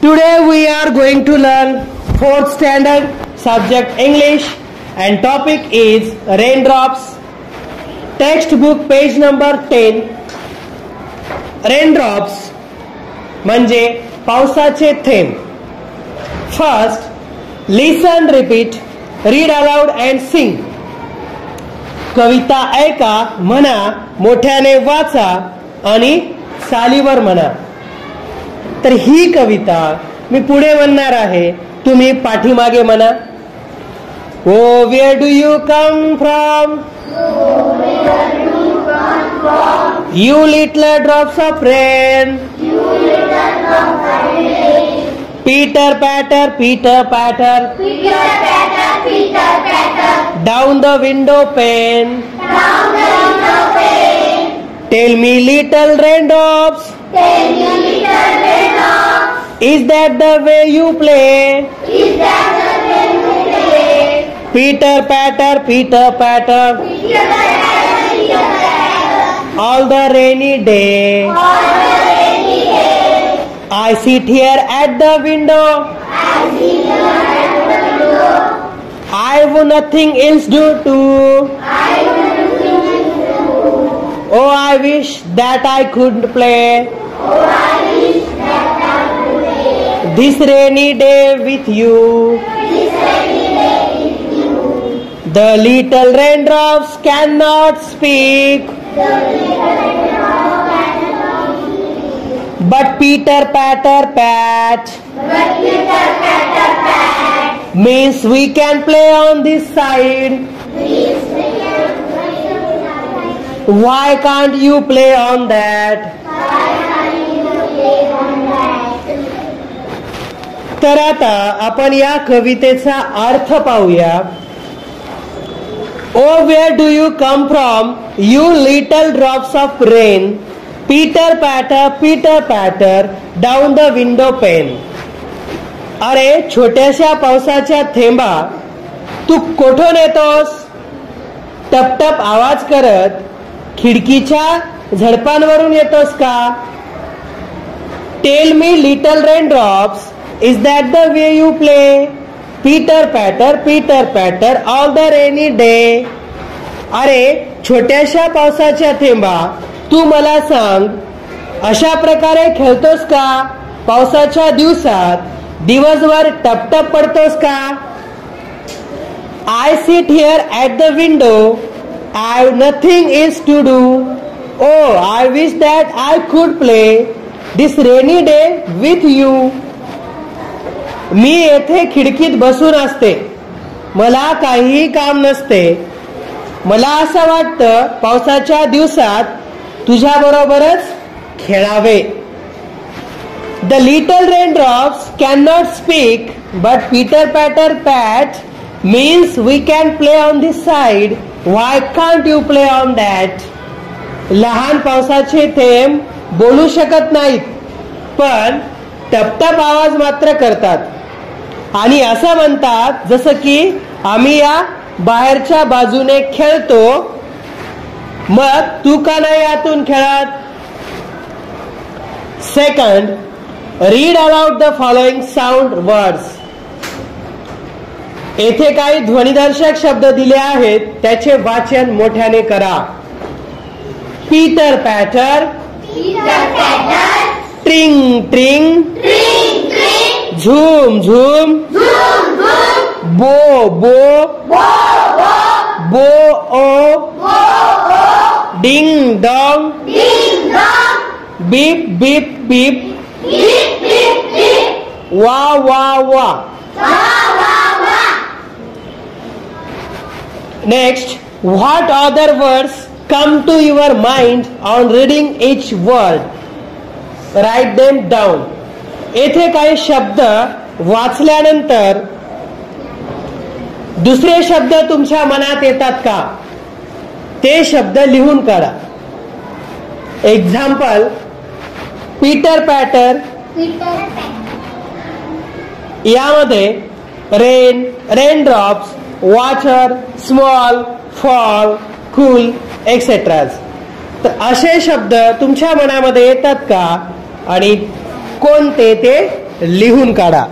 Today we are going to learn 4th standard subject English and topic is raindrops. Textbook page number 10. Raindrops म्हणजे पावसाचे थेंब. First, listen, repeat, read aloud and sing. कविता ऐका, म्हणा, मोठ्याने वाचा आणि सालीवर म्हणा. तर ही कविता मी पुढे म्हणणार आहे, तुम्ही पाठीमागे म्हणा. Oh, where do you come from? You little drops of rain. Pitter patter, pitter patter. Down the window pane. Tell me, little raindrops. Is that the way you play? Pitter patter, pitter patter. All the rainy day. I sit here at the window. I have nothing else to do. Oh, I wish that I could play this rainy day with you. The little raindrops cannot speak, but pitter patter pat means we can play on this side. Why can't you play on that? तर आता आपण या कवितेचा अर्थ पाहूया. Oh, where do you come from? You little drops of rain. Pitter patter down the window pane. अरे छोट्याशा पावसाच्या थेंबा, तू कोठून येतोस? टपटप आवाज करत खिडकीच्या झडपांवरून येतोस का? Tell me, little raindrops, is that the way you play? Pitter patter all the rainy day. अरे छोट्याशा पावसाच्या थेंबा, तू मला सांग, अशा प्रकारे खेळतोस का? पावसाच्या दिवसात दिवसभर टपटप पडतोस का? I sit here at the window. I have nothing else to do. Oh, I wish that I could play this rainy day with you. मी येथे खिडकीत बसून असते, मला काहीही काम नसते. मला असं वाटतं पावसाच्या दिवसात तुझ्या बरोबरच खेळावे. The little raindrops cannot speak, but pitter patter pat means we can play on this side. Why can't you play on that? लहान पावसाचे थेंब बोलू शकत नाहीत, पण टपटप आवाज मात्र करतात आणि असं म्हणतात जसं की आम्ही या बाहेरच्या बाजूने खेळतो. मग तू का नाही आतून खेळत? Second, read aloud the following sound words. येथे काही ध्वनिदर्शक शब्द दिले आहेत, त्याचे वाचन मोठ्याने करा. पीटर पॅटर, ट्रिंग ट्रिंग, झूम झूम, बो बो, बो ओ, डिंग डोंग, बीप बीप बीप, वा वा वा. Next, what other words come to your mind on reading each word? Write them down. येथे काही शब्द वाचल्यानंतर दुसरे शब्द तुमच्या मनात येतात का, ते शब्द लिहून काढा. एक्झाम्पल, पीटर पॅटर, यामध्ये rain, raindrops, water, small, fall, cool etcetera. तर असे शब्द तुमच्या मनामध्ये येतात का आणि कोणते ते लिहून काढा.